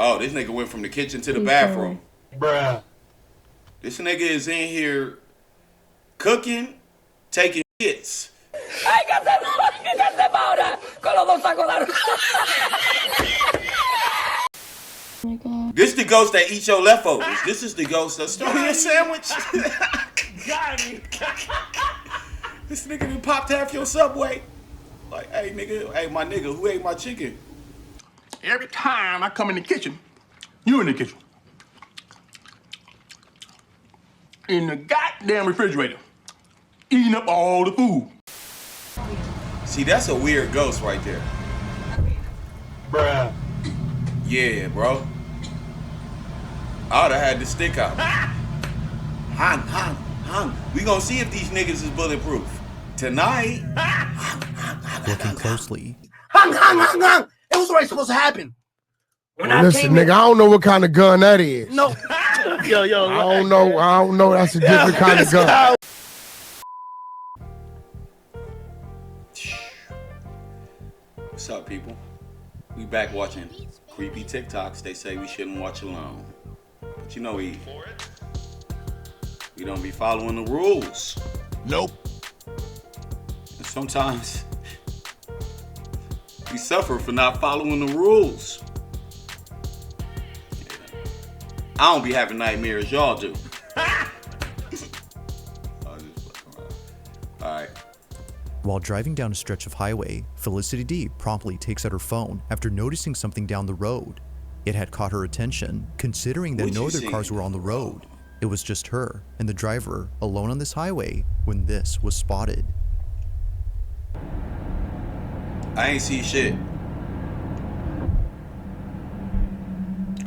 Oh, this nigga went from the kitchen to the bathroom. Bruh. This nigga is in here cooking, taking shits. Oh my God. This the ghost that eats your leftovers. This is the ghost that stole your sandwich. Got me. This nigga done popped half your Subway. Like, hey nigga, hey my nigga, who ate my chicken? Every time I come in the kitchen, you in the kitchen. In the goddamn refrigerator. Eating up all the food. See, that's a weird ghost right there. Bruh. Yeah, bro. I would've had the stick out. Hung. We gonna see if these niggas is bulletproof. Tonight. Looking closely. Hung. It was already supposed to happen. Listen, nigga, I don't know what kind of gun that is. No. yo. I don't know. That's a different kind of gun. What's up, people? We back watching creepy TikToks. They say we shouldn't watch alone. But you know we don't be following the rules. Nope. And sometimes we suffer for not following the rules. Yeah. I don't be having nightmares, y'all do. Alright. While driving down a stretch of highway, Felicity D promptly takes out her phone after noticing something down the road. It had caught her attention, considering that no other cars were on the road. It was just her and the driver alone on this highway when this was spotted. I ain't see shit.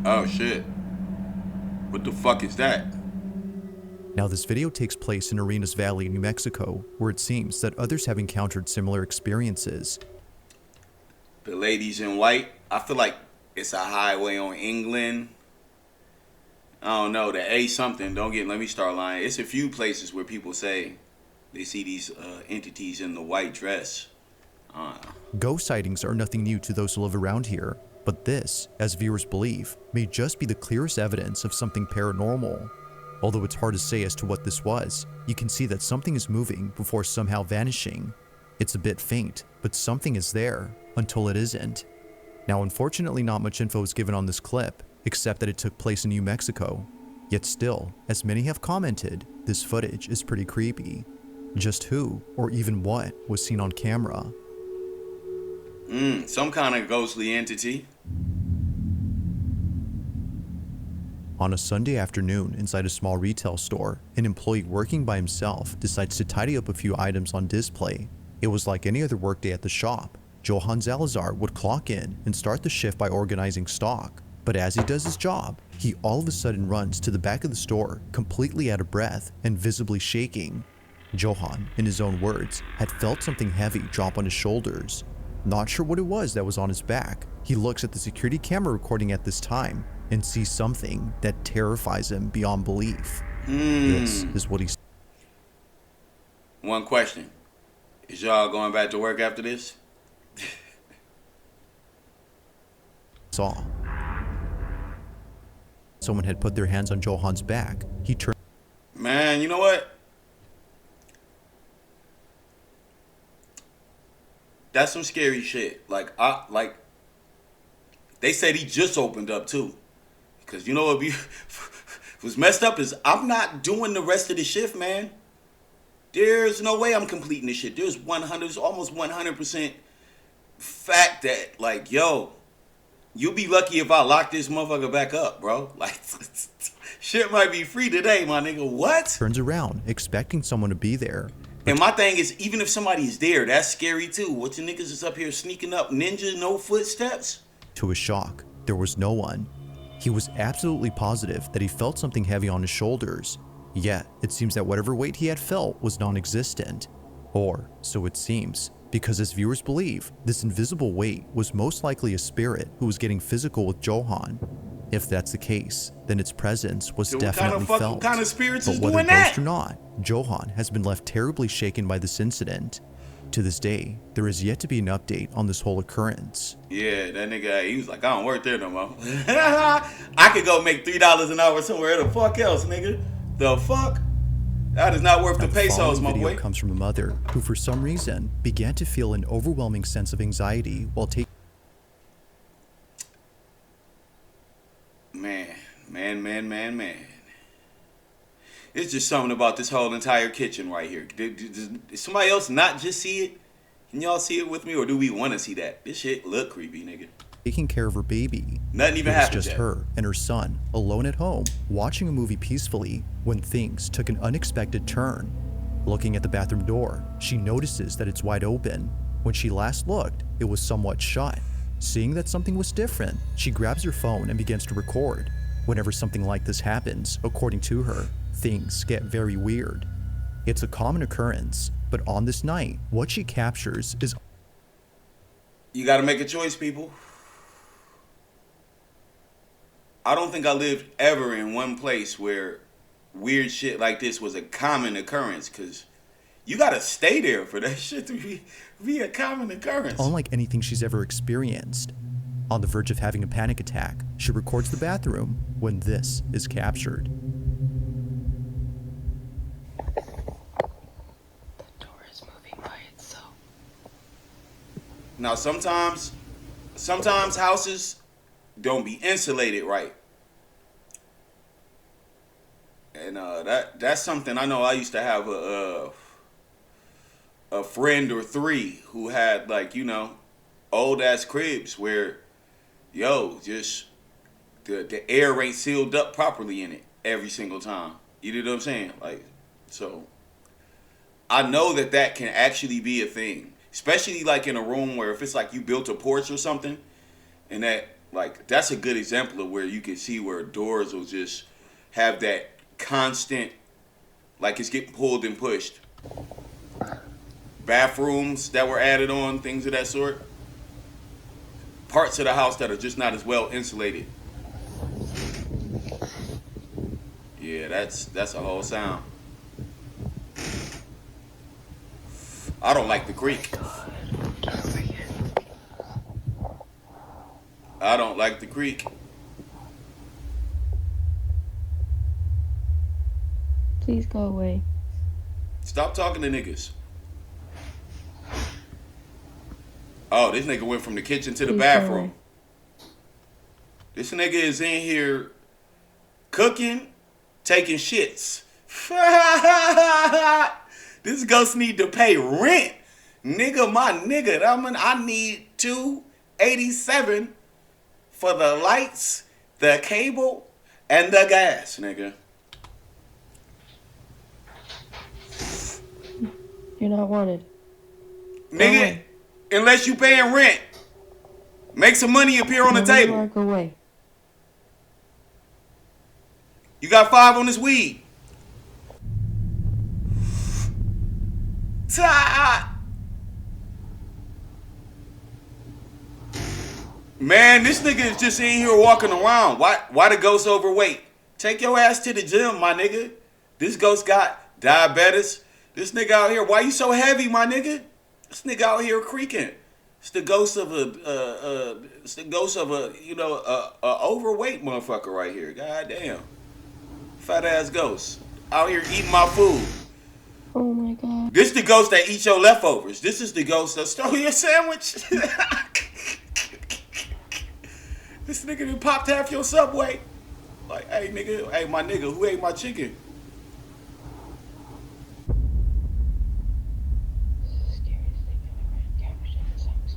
Oh shit. What the fuck is that? Now this video takes place in Arenas Valley, New Mexico, where it seems that others have encountered similar experiences. The ladies in white, I feel like it's a highway on England. I don't know, the A something, let me start lying. It's a few places where people say they see these entities in the white dress. Ghost sightings are nothing new to those who live around here, but this, as viewers believe, may just be the clearest evidence of something paranormal. Although it's hard to say as to what this was, you can see that something is moving before somehow vanishing. It's a bit faint, but something is there, until it isn't. Now unfortunately not much info is given on this clip, except that it took place in New Mexico. Yet still, as many have commented, this footage is pretty creepy. Just who, or even what, was seen on camera? Some kind of ghostly entity. On a Sunday afternoon inside a small retail store, an employee working by himself decides to tidy up a few items on display. It was like any other workday at the shop. Johan Salazar would clock in and start the shift by organizing stock. But as he does his job, he all of a sudden runs to the back of the store, completely out of breath and visibly shaking. Johan, in his own words, had felt something heavy drop on his shoulders. Not sure what it was that was on his back, he looks at the security camera recording at this time and sees something that terrifies him beyond belief. This is what he One question. Is y'all going back to work after this? saw. Someone had put their hands on Johan's back. He turned. Man, you know what? That's some scary shit. Like they said he just opened up too. Because you know what was messed up is I'm not doing the rest of the shift, man. There's no way I'm completing this shit. There's almost 100% fact that, like, yo, you'll be lucky if I lock this motherfucker back up, bro. Like, shit might be free today, my nigga. What? Turns around, expecting someone to be there. And my thing is, even if somebody's there, that's scary too. What you niggas is up here sneaking up, ninja, no footsteps? To his shock, there was no one. He was absolutely positive that he felt something heavy on his shoulders. Yet, it seems that whatever weight he had felt was non-existent. Or, so it seems, because as viewers believe, this invisible weight was most likely a spirit who was getting physical with Johan. If that's the case, then its presence was definitely felt. What kind of spirits but is whether doing that? ghost or not, Johan has been left terribly shaken by this incident. To this day, there is yet to be an update on this whole occurrence. Yeah, that nigga, he was like, I don't work there no more. I could go make $3 an hour somewhere the fuck else, nigga. The fuck? That is not worth the pesos, my video boy. Comes from a mother who, for some reason, began to feel an overwhelming sense of anxiety while taking. Man. It's just something about this whole entire kitchen right here. Did somebody else not just see it? Can y'all see it with me, or do we want to see that? This shit look creepy, nigga. Taking care of her baby. Nothing even it was happened just yet. her and her son, alone at home, watching a movie peacefully, when things took an unexpected turn. Looking at the bathroom door, she notices that it's wide open. When she last looked, it was somewhat shut. Seeing that something was different, she grabs her phone and begins to record. Whenever something like this happens, according to her, things get very weird. It's a common occurrence, but on this night, what she captures is... You gotta make a choice, people. I don't think I lived ever in one place where weird shit like this was a common occurrence, because you gotta stay there for that shit to be a common occurrence. Unlike anything she's ever experienced. On the verge of having a panic attack, she records the bathroom when this is captured. The door is moving by itself. Now sometimes houses don't be insulated right. And that's something I know. I used to have a friend or three who had, like, you know, old ass cribs where, yo, just the air ain't sealed up properly in it every single time. You know what I'm saying? Like, so I know that can actually be a thing, especially like in a room where if it's like you built a porch or something, and that, like, that's a good example of where you can see where doors will just have that constant, like it's getting pulled and pushed. Bathrooms that were added on, things of that sort. Parts of the house that are just not as well insulated. Yeah, that's a whole sound. I don't like the creak. I don't like the creak. Please go away. Stop talking to niggas. Oh, this nigga went from the kitchen to the Please go bathroom. away. This nigga is in here cooking, taking shits. This ghost need to pay rent. Nigga, my nigga, I need $287 for the lights, the cable, and the gas, nigga. You're not wanted. Nigga, away. unless you paying rent, make some money appear on the Wherever you table. are, go away. You got 5 on this weed. Man, this nigga is just in here walking around. Why the ghost overweight? Take your ass to the gym, my nigga. This ghost got diabetes. This nigga out here, why you so heavy, my nigga? This nigga out here creaking. It's the ghost of a you know, a overweight motherfucker right here. God damn. Fat ass ghost. Out here eating my food. Oh my god. This the ghost that eats your leftovers. This is the ghost that stole your sandwich. This nigga done popped half your Subway. Like, hey nigga, hey my nigga, who ate my chicken? Scariest thing I've ever encountered in this house.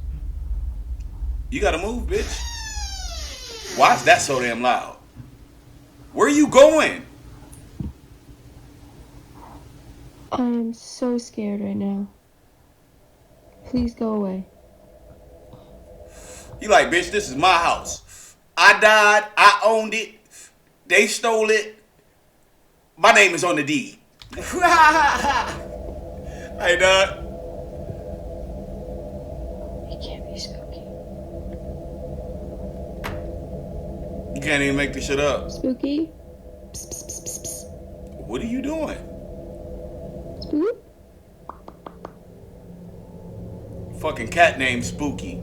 You gotta move, bitch. Why is that so damn loud? Where are you going? I am so scared right now. Please go away. You like, bitch, this is my house. I died, I owned it, they stole it. My name is on the deed. Hey, dog. It can't be spooky. You can't even make this shit up. Spooky? Psst, psst, psst, psst, psst. What are you doing? Spook? Fucking cat named Spooky.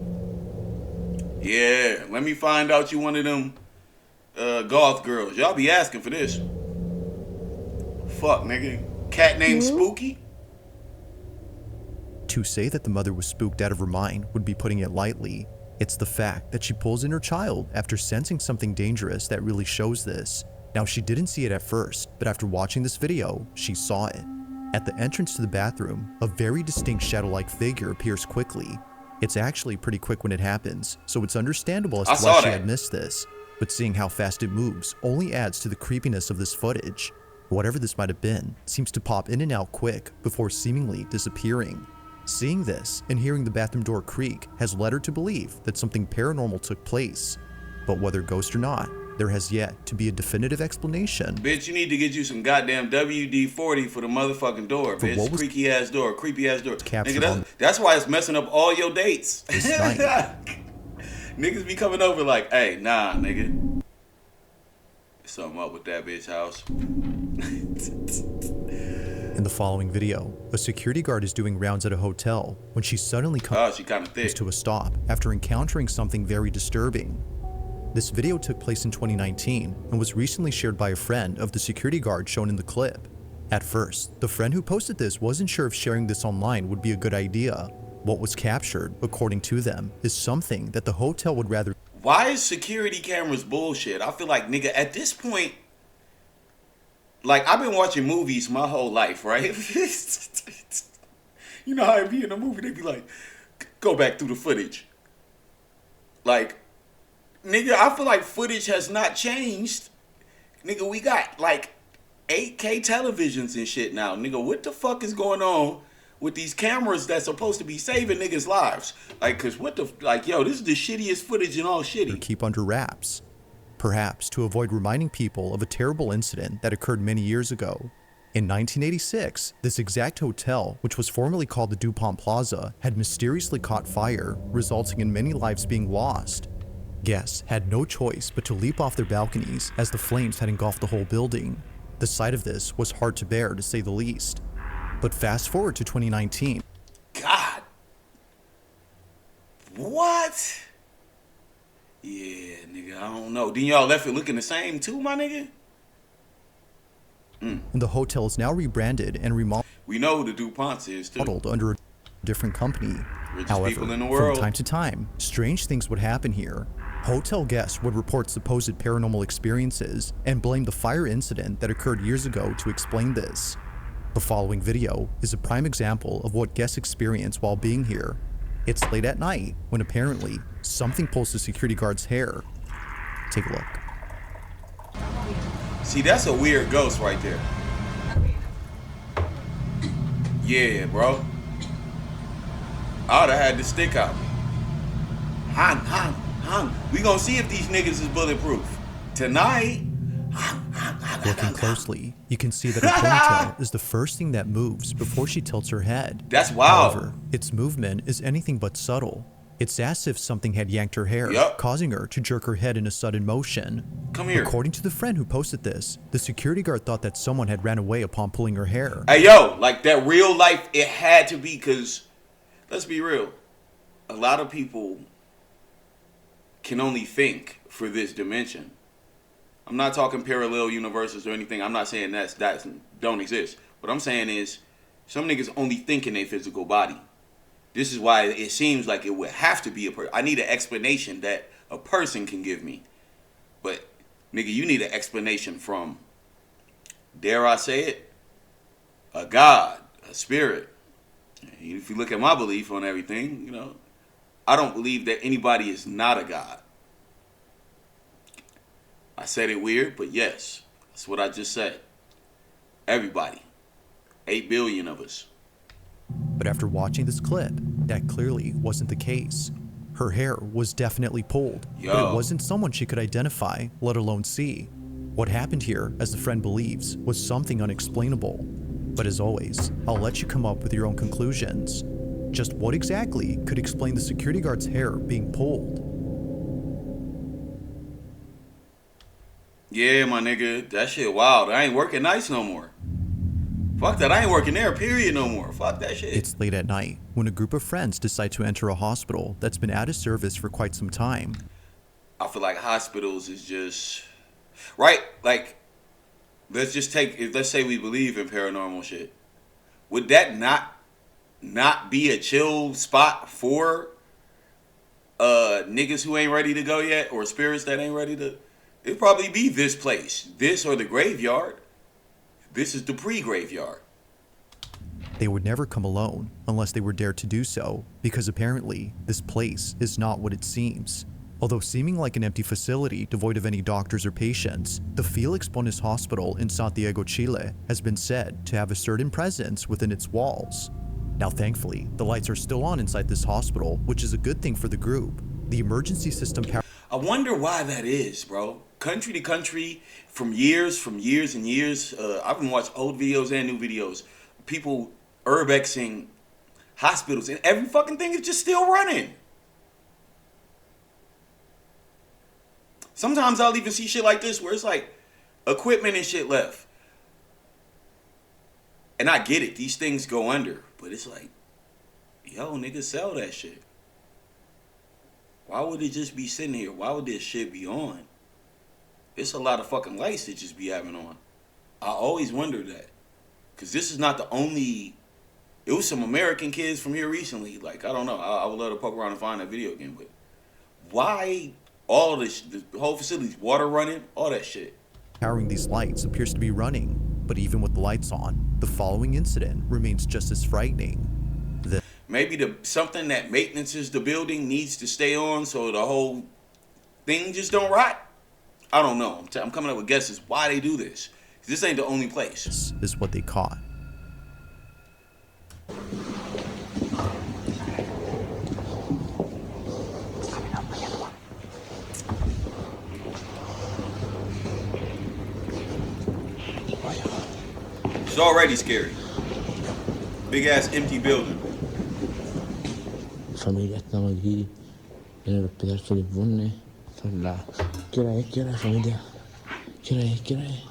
Yeah, let me find out you one of them goth girls. Y'all be asking for this. Fuck, nigga. Cat named Spooky? To say that the mother was spooked out of her mind would be putting it lightly. It's the fact that she pulls in her child after sensing something dangerous that really shows this. Now, she didn't see it at first, but after watching this video, she saw it. At the entrance to the bathroom, a very distinct shadow-like figure appears quickly. It's actually pretty quick when it happens, so it's understandable as to why she had missed this. But seeing how fast it moves only adds to the creepiness of this footage. Whatever this might have been seems to pop in and out quick before seemingly disappearing. Seeing this and hearing the bathroom door creak has led her to believe that something paranormal took place. But whether ghost or not, there has yet to be a definitive explanation. Bitch, you need to get you some goddamn WD-40 for the motherfucking door, bitch. Creaky ass door, creepy ass door. Nigga, that's why it's messing up all your dates. Niggas be coming over like, hey, nah, nigga. There's something up with that bitch house. In the following video, a security guard is doing rounds at a hotel when she suddenly comes to a stop after encountering something very disturbing. This video took place in 2019 and was recently shared by a friend of the security guard shown in the clip. At first, the friend who posted this wasn't sure if sharing this online would be a good idea. What was captured, according to them, is something that the hotel would rather— Why is security cameras bullshit? I feel like, nigga, at this point, like, I've been watching movies my whole life, right? You know how it be in a movie, they be like, go back through the footage. Like, nigga, I feel like footage has not changed. Nigga, we got like 8K televisions and shit now. Nigga, what the fuck is going on with these cameras that's supposed to be saving niggas' lives? Like, cause what the, like, yo, this is the shittiest footage in all shitty. Keep under wraps. Perhaps to avoid reminding people of a terrible incident that occurred many years ago. In 1986, this exact hotel, which was formerly called the DuPont Plaza, had mysteriously caught fire, resulting in many lives being lost. Guests had no choice but to leap off their balconies as the flames had engulfed the whole building. The sight of this was hard to bear, to say the least. But fast forward to 2019. God. What? Yeah, nigga, I don't know. Then y'all left it looking the same too, my nigga? And the hotel is now rebranded and remodeled. We know who the DuPonts is too. Under a different company. Richest However, people in the world. From time to time, strange things would happen here. Hotel guests would report supposed paranormal experiences and blame the fire incident that occurred years ago to explain this. The following video is a prime example of what guests experience while being here. It's late at night when apparently something pulls the security guard's hair. Take a look. See, that's a weird ghost right there. Yeah, bro. I oughta had the stick out. Hang. We gonna see if these niggas is bulletproof. Tonight. Looking closely, you can see that her ponytail is the first thing that moves before she tilts her head. That's wild. However, its movement is anything but subtle. It's as if something had yanked her hair, causing her to jerk her head in a sudden motion. Come here. According to the friend who posted this, the security guard thought that someone had ran away upon pulling her hair. Hey, yo, like that real life, it had to be, because, let's be real, a lot of people can only think for this dimension. I'm not talking parallel universes or anything. I'm not saying that don't exist. What I'm saying is some niggas only think in their physical body. This is why it seems like it would have to be a person. I need an explanation that a person can give me. But, nigga, you need an explanation from, dare I say it, a God, a spirit. If you look at my belief on everything, you know, I don't believe that anybody is not a God. I said it weird, but yes, that's what I just said. Everybody. 8 billion of us. But after watching this clip, that clearly wasn't the case. Her hair was definitely pulled, but it wasn't someone she could identify, let alone see. What happened here, as the friend believes, was something unexplainable. But as always, I'll let you come up with your own conclusions. Just what exactly could explain the security guard's hair being pulled? Yeah, my nigga, that shit wild. I ain't working nights no more. Fuck that. I ain't working there, period, no more. Fuck that shit. It's late at night when a group of friends decide to enter a hospital that's been out of service for quite some time. I feel like hospitals is just right. Like, let's say we believe in paranormal shit. Would that not be a chill spot for niggas who ain't ready to go yet, or spirits that ain't ready to? It'd probably be this place, this or the graveyard. This is the pre-graveyard. They would never come alone unless they were dared to do so, because apparently this place is not what it seems. Although seeming like an empty facility devoid of any doctors or patients, the Felix Bonis Hospital in Santiago, Chile has been said to have a certain presence within its walls. Now thankfully, the lights are still on inside this hospital, which is a good thing for the group. The emergency system I wonder why that is, bro. Country to country, from years and years. I've been watching old videos and new videos. People urbexing hospitals, and every fucking thing is just still running. Sometimes I'll even see shit like this where it's like equipment and shit left. And I get it, these things go under, but it's like, yo, niggas sell that shit. Why would it just be sitting here? Why would this shit be on? It's a lot of fucking lights that just be having on. I always wondered that. Because this is not the only... It was some American kids from here recently. Like, I don't know. I would love to poke around and find that video again. But why all this, the whole facility's water running, all that shit? powering these lights appears to be running. But even with the lights on, the following incident remains just as frightening. Maybe something that maintenances the building needs to stay on so the whole thing just don't rot. I don't know. I'm coming up with guesses why they do this. This ain't the only place. This is what they caught. It's already scary. Big ass empty building. Familia, estamos aquí en el hospital Felipe Borne. Son las... ¿Qué hora es, familia? ¿Qué hora es?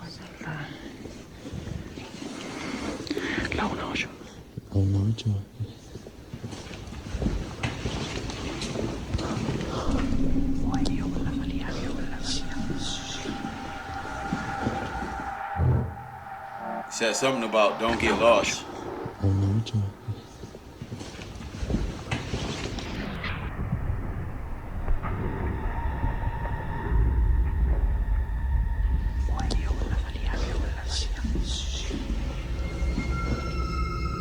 La 1:08. La 1:08. Said something about don't get lost. La 1:08.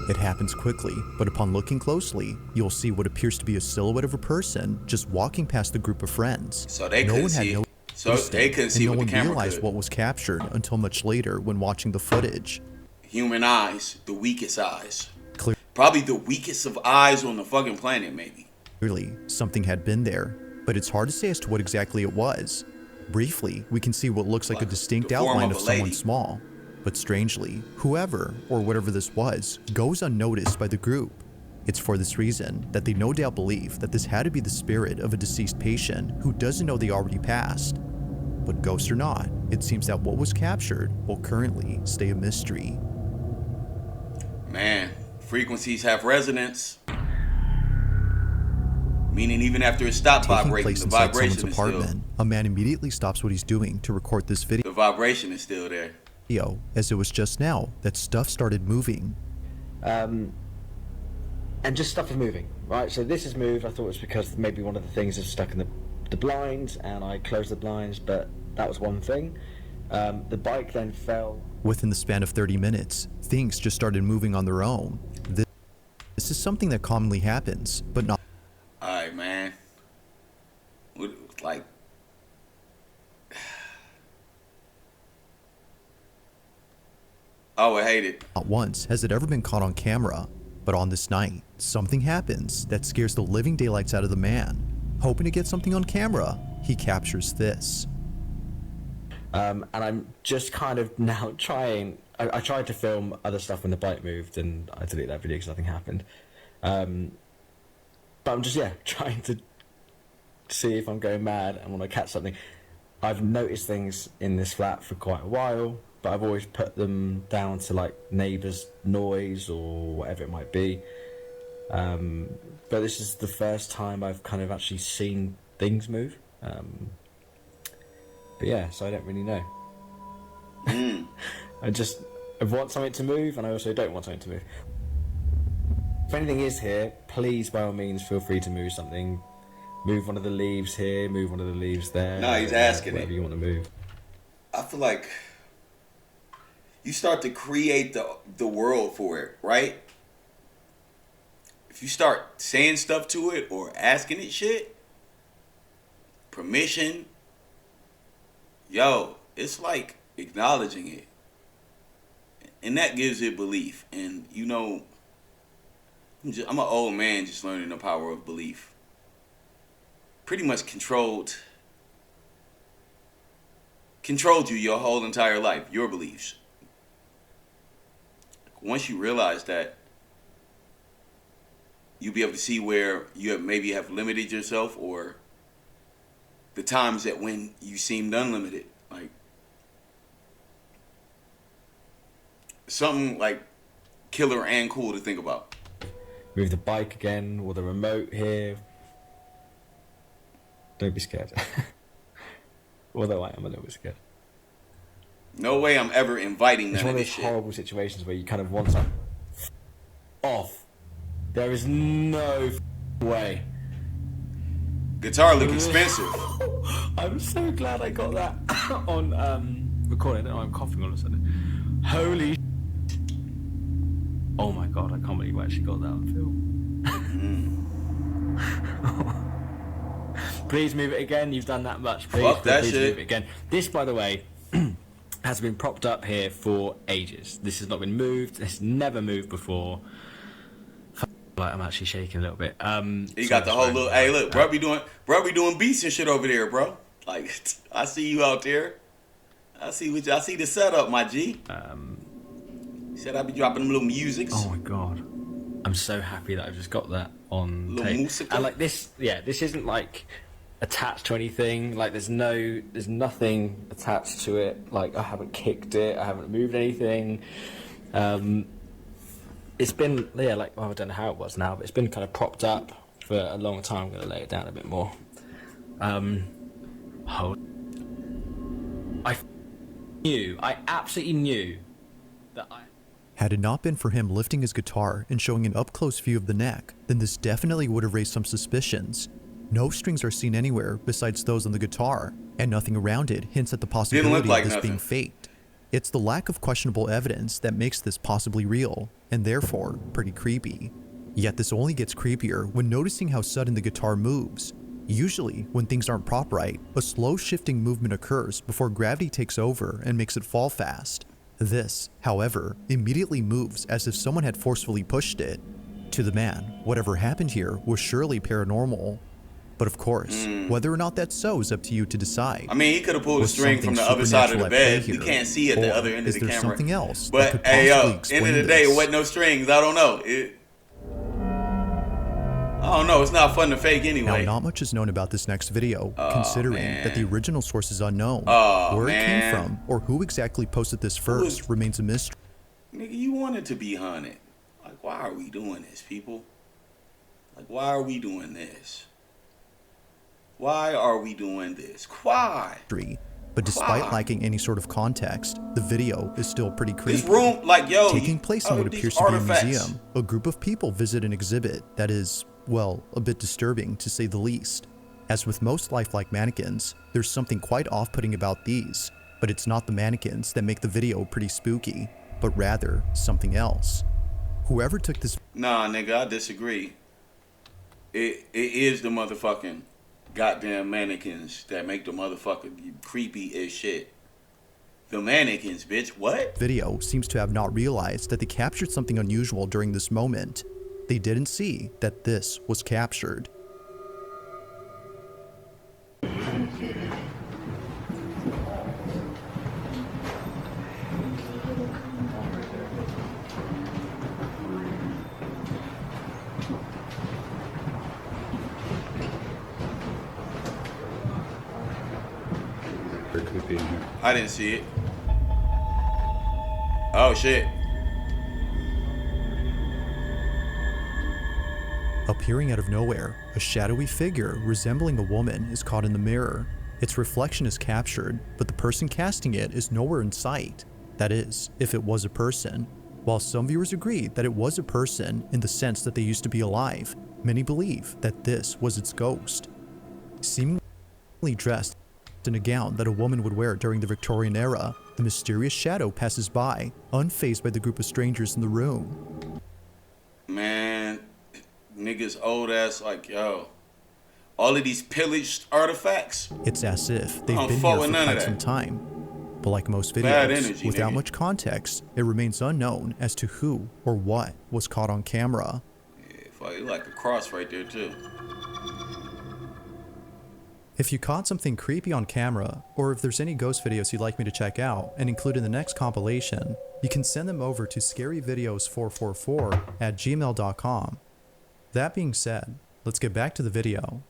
It happens quickly, but upon looking closely, you'll see what appears to be a silhouette of a person just walking past a group of friends. So they couldn't see it. So they couldn't see what the camera realized could. what was captured until much later when watching the footage. Human eyes, the weakest eyes. Clearly, Probably the weakest of eyes on the fucking planet, maybe. something had been there, but it's hard to say as to what exactly it was. Briefly, we can see what looks like a distinct the form outline of of a someone lady. small. But strangely, whoever or whatever this was goes unnoticed by the group. It's for this reason that they no doubt believe that this had to be the spirit of a deceased patient who doesn't know they already passed. But ghost or not, it seems that what was captured will currently stay a mystery. Man, frequencies have resonance. Meaning even after it stopped Taking vibrating, place the inside vibration someone's is still... apartment, a man immediately stops what he's doing to record this The vibration is still there. video, as it was just now that stuff started moving. And just stuff is moving, right? So this has moved. I thought it was because maybe one of the things is stuck in the blinds, and I closed the blinds, but that was one thing. The bike then fell. Within the span of 30 minutes, things just started moving on their own. This is something that commonly happens, but not. Alright, man. Like... I would hate it. Not once has it ever been caught on camera, but on this night, something happens that scares the living daylights out of the man. Hoping to get something on camera, he captures this. And I'm just kind of now trying... I tried to film other stuff when the bike moved, and I deleted that video because nothing happened. But I'm just, trying to see if I'm going mad and want to catch something. I've noticed things in this flat for quite a while. but I've always put them down to like neighbours' noise or whatever it might be. But this is the first time I've kind of actually seen things move. But yeah, so I don't really know. I want something to move, and I also don't want something to move. If anything is here, please, by all means, feel free to move something. Move one of the leaves here, move one of the leaves there. No, he's asking whatever it. you want to move. I feel like you start to create the world for it, right? If you start saying stuff to it or asking it shit, permission, yo, it's like acknowledging it. And that gives it belief. And, you know, I'm an old man just learning the power of belief. Pretty much controlled you your whole entire life, your beliefs. Once you realize that, you'll be able to see where you maybe have limited yourself, or the times that when you seemed unlimited. Like, something like killer and cool to think about. Move the bike again, or the remote here. Don't be scared. Although I am a little bit scared. No way I'm ever inviting It's none one of of this those shit. horrible situations where you kind of want something off. There is no way. Guitar look expensive. I'm so glad I got that on recording. I don't know, I'm coughing all of a sudden. Holy oh my god, I can't believe I actually got that on film. Please move it again. You've done that much. Please move it again. This, by the way, has been propped up here for ages. This has not been moved. It's never moved before. Like, I'm actually shaking a little bit. You got the whole little. Hey, look, bro, be doing beats and shit over there, bro. Like, I see you out there. I see the setup, my G. Said I'd be dropping them little musics. Oh my god, I'm so happy that I've just got that on tape. Musica. And like this, yeah, this isn't like attached to anything. Like there's nothing attached to it. Like I haven't kicked it. I haven't moved anything. It's been like I don't know how it was now, but it's been kind of propped up for a long time. I'm gonna lay it down a bit more. I absolutely knew that Had it not been for him lifting his guitar and showing an up-close view of the neck, then this definitely would have raised some suspicions. No strings are seen anywhere besides those on the guitar, and nothing around it hints at the possibility of this being faked. It's the lack of questionable evidence that makes this possibly real, and therefore pretty creepy. Yet this only gets creepier when noticing how sudden the guitar moves. Usually, when things aren't prop right, a slow shifting movement occurs before gravity takes over and makes it fall fast. This, however, immediately moves as if someone had forcefully pushed it. To the man, whatever happened here was surely paranormal. But of course, whether or not that's so is up to you to decide. I mean, he could have pulled a string from the other side of the bed. You can't see at the other end of the camera. Is there something else? But hey, yo, end of the day, it wasn't no strings. I don't know. I don't know. It's not fun to fake anyway. Now, not much is known about this next video, considering that the original source is unknown. Where it came from, or who exactly posted this first, remains a mystery. Nigga, you want it to be haunted. Like, why are we doing this, people? Like, why are we doing this? Why are we doing this? Why? But despite lacking any sort of context, the video is still pretty creepy. This room, like, yo, taking place in what appears to be a museum, a group of people visit an exhibit that is, well, a bit disturbing to say the least. As with most lifelike mannequins, there's something quite off-putting about these, but it's not the mannequins that make the video pretty spooky, but rather something else. Whoever took this— Nah, nigga, I disagree. It is the motherfucking goddamn mannequins that make the motherfucking creepy as shit. The mannequins, bitch. What? Video seems to have not realized that they captured something unusual during this moment. They didn't see that this was captured. I didn't see it. Oh shit. Appearing out of nowhere, a shadowy figure resembling a woman is caught in the mirror. Its reflection is captured, but the person casting it is nowhere in sight. That is, if it was a person. While some viewers agree that it was a person in the sense that they used to be alive, many believe that this was its ghost. Seemingly dressed in a gown that a woman would wear during the Victorian era, the mysterious shadow passes by, unfazed by the group of strangers in the room. Man, niggas old ass like, yo, all of these pillaged artifacts. It's as if they've been here fuck for with none of quite that. some time. But like most Bad videos, energy, without nigga. much context, it remains unknown as to who or what was caught on camera. Yeah, fuck, it like a cross right there too. If you caught something creepy on camera, or if there's any ghost videos you'd like me to check out and include in the next compilation, you can send them over to scaryvideos444@gmail.com. That being said, let's get back to the video.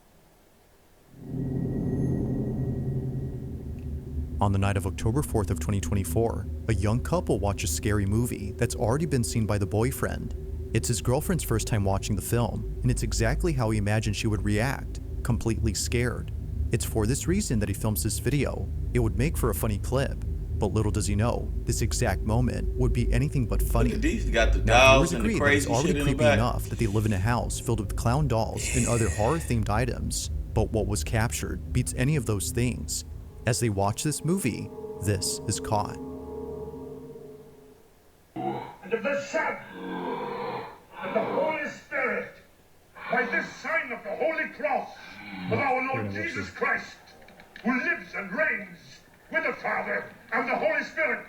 On the night of October 4th of 2024, a young couple watches a scary movie that's already been seen by the boyfriend. It's his girlfriend's first time watching the film, and it's exactly how he imagined she would react, completely scared. It's for this reason that he films this video. It would make for a funny clip, but little does he know, this exact moment would be anything but funny. Look at these, you got the Now, dolls viewers and the agree that it's crazy already shit in the creepy back. enough that they live in a house filled with clown dolls and other horror-themed items, but what was captured beats any of those things. As they watch this movie, this is caught. And of the Son, and the Holy Spirit, by this sign of the Holy Cross of our Lord Jesus Christ, who lives and reigns with the Father and the Holy Spirit.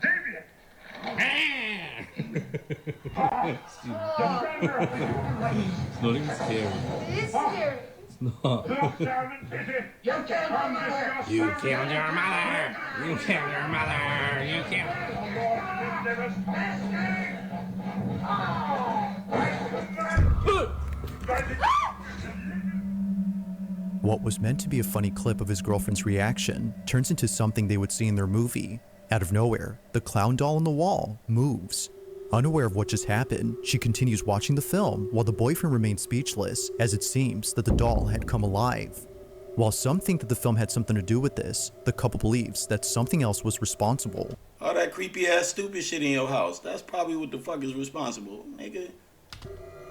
Damien! It's not even scary. It is scary. Look down and pity. You killed your mother! You killed your mother! You killed... What was meant to be a funny clip of his girlfriend's reaction turns into something they would see in their movie. Out of nowhere, the clown doll on the wall moves. Unaware of what just happened, she continues watching the film while the boyfriend remains speechless, as it seems that the doll had come alive. While some think that the film had something to do with this, the couple believes that something else was responsible. All that creepy ass stupid shit in your house, that's probably what the fuck is responsible, nigga.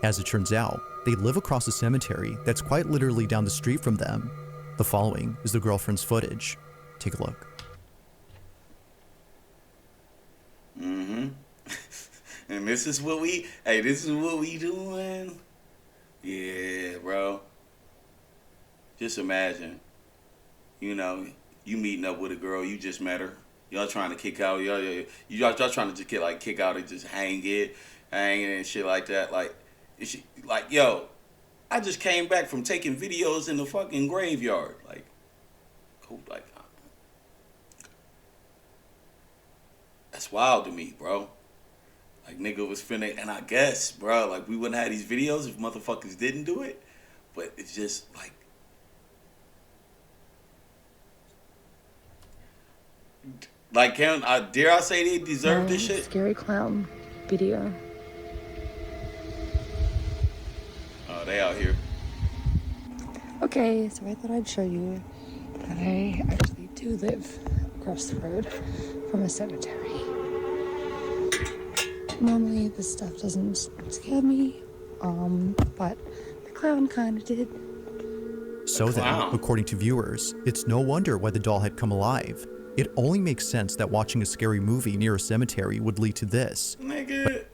As it turns out, they live across a cemetery that's quite literally down the street from them. The following is the girlfriend's footage. Take a look. And this is what we doing. Yeah, bro. Just imagine, you know, you meeting up with a girl, you just met her. Y'all trying to kick out, y'all trying to just kick out and just hanging and shit like that. Like yo, I just came back from taking videos in the fucking graveyard. Like, cool, like, that's wild to me, bro. Like, nigga was finna, and I guess, bro, like, we wouldn't have these videos if motherfuckers didn't do it. But it's just, like, dare I say they deserve this shit? Scary clown video. Oh, they out here. Okay, so I thought I'd show you that I actually do live across the road from a cemetery. Normally this stuff doesn't scare me, but the clown kind of did. So then, according to viewers, it's no wonder why the doll had come alive. It only makes sense that watching a scary movie near a cemetery would lead to this. Nigga.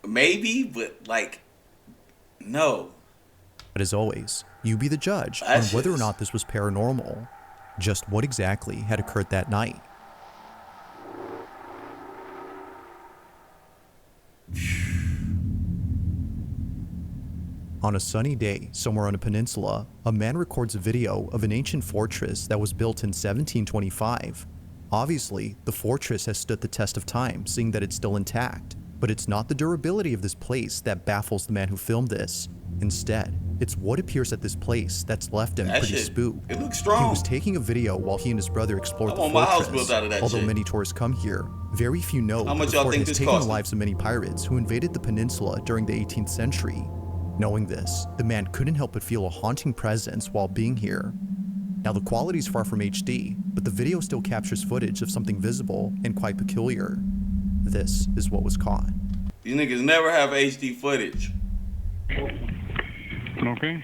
Maybe, but, like, no. But as always, you be the judge on That's whether or just- not this was paranormal. Just what exactly had occurred that night. On a sunny day, somewhere on a peninsula, a man records a video of an ancient fortress that was built in 1725. Obviously, the fortress has stood the test of time, seeing that it's still intact. But it's not the durability of this place that baffles the man who filmed this. Instead, It's what appears at this place that's left him That pretty shit, spooked. it looks He strong. was taking a video while he and his brother explored I the want my house fortress. built out of that Although shit. many tourists come here, very few know How that much the y'all fort think has this taken the cost? lives of many pirates who invaded the peninsula during the 18th century. Knowing this, the man couldn't help but feel a haunting presence while being here. Now the quality's far from HD, but the video still captures footage of something visible and quite peculiar. This is what was caught. These niggas never have HD footage. Okay.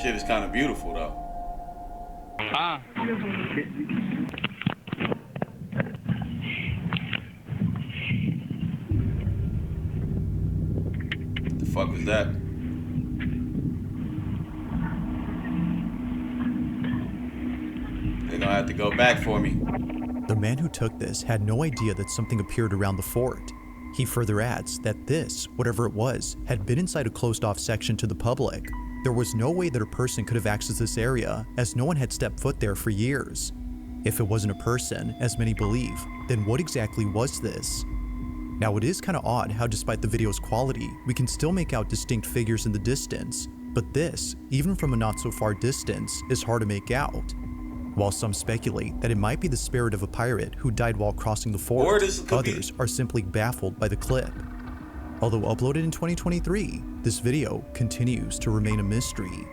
Shit is kind of beautiful though. Ah. The fuck was that? They're gonna have to go back for me. The man who took this had no idea that something appeared around the fort. He further adds that this, whatever it was, had been inside a closed-off section to the public. There was no way that a person could have accessed this area, as no one had stepped foot there for years. If it wasn't a person, as many believe, then what exactly was this? Now it is kind of odd how despite the video's quality, we can still make out distinct figures in the distance, but this, even from a not so far distance, is hard to make out. While some speculate that it might be the spirit of a pirate who died while crossing the fort, others are simply baffled by the clip. Although uploaded in 2023, this video continues to remain a mystery.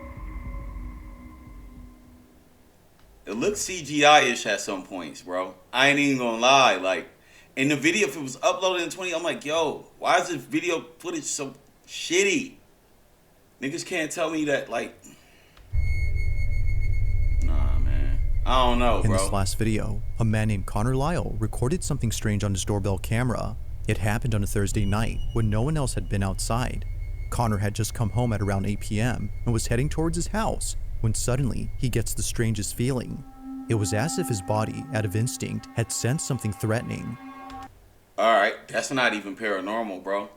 It looks CGI-ish at some points, bro. I ain't even gonna lie. Like, in the video, if it was uploaded in 20, I'm like, yo, why is this video footage so shitty? Niggas can't tell me that, like, nah, man. I don't know, bro. In this last video, a man named Connor Lyle recorded something strange on his doorbell camera. It happened on a Thursday night when no one else had been outside. Connor had just come home at around 8 p.m. and was heading towards his house when suddenly he gets the strangest feeling. It was as if his body, out of instinct, had sensed something threatening. Alright, that's not even paranormal, bro.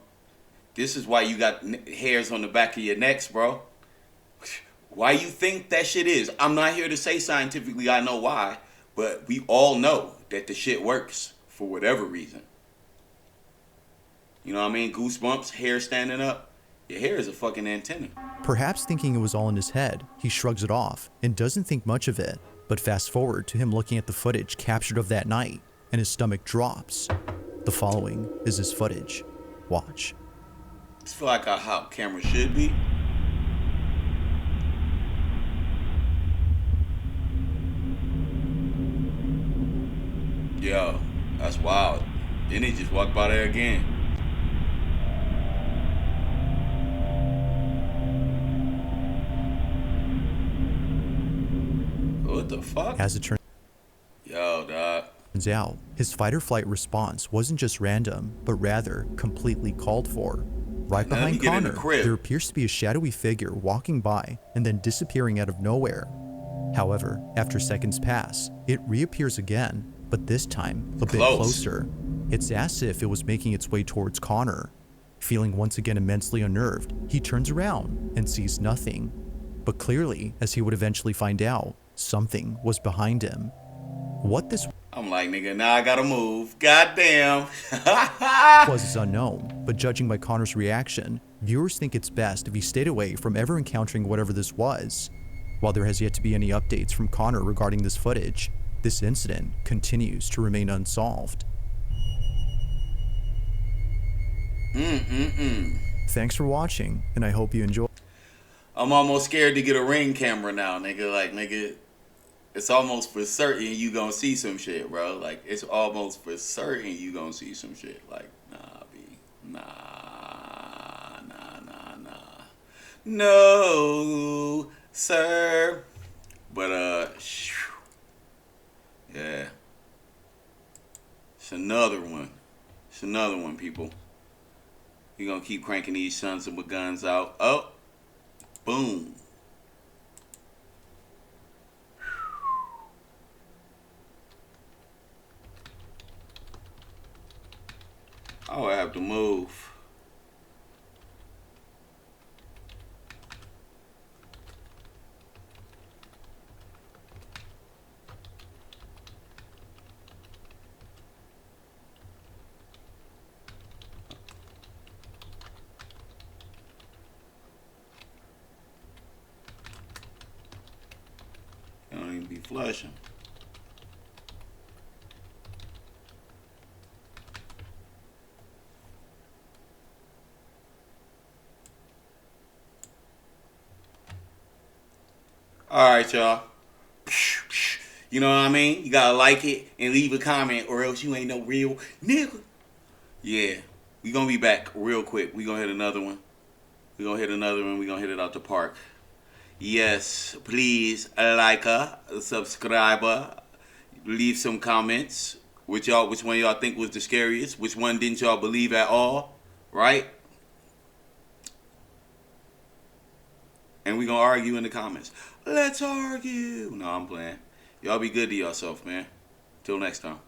This is why you got hairs on the back of your necks, bro. Why you think that shit is? I'm not here to say scientifically I know why, but we all know that the shit works for whatever reason. You know what I mean? Goosebumps, hair standing up. Your hair is a fucking antenna. Perhaps thinking it was all in his head, he shrugs it off and doesn't think much of it. But fast forward to him looking at the footage captured of that night, and his stomach drops. The following is his footage. Watch. This feel like how camera should be. Yo, that's wild. Then he just walked by there again. What the fuck? As it turns out, his fight or flight response wasn't just random, but rather completely called for. Right behind Connor, there appears to be a shadowy figure walking by and then disappearing out of nowhere. However, after seconds pass, it reappears again, but this time a bit closer. It's as if it was making its way towards Connor. Feeling once again immensely unnerved, he turns around and sees nothing. But clearly, as he would eventually find out, something was behind him. What this I'm like, nigga, now I gotta move. Goddamn. was is unknown, but judging by Connor's reaction, viewers think it's best if he stayed away from ever encountering whatever this was. While there has yet to be any updates from Connor regarding this footage, this incident continues to remain unsolved. Thanks for watching, and I hope you enjoy. I'm almost scared to get a Ring camera now, nigga. Like, nigga, it's almost for certain you gonna see some shit, bro. Like, it's almost for certain you gonna see some shit. Like, nah, B. Nah. No, sir. But, yeah. It's another one. It's another one, people. We gonna keep cranking these sons of guns out. Oh. Boom. I would have to move. Flush him. Alright, y'all. You know what I mean? You gotta like it and leave a comment, or else you ain't no real nigga. Yeah. We gonna be back real quick. We gonna hit another one. We gonna hit another one. We gonna hit it out the park. Yes, please like subscribe, leave some comments. Which one y'all think was the scariest? Which one didn't y'all believe at all? Right? And we gonna argue in the comments. Let's argue. No, I'm playing. Y'all be good to yourself, man. Till next time.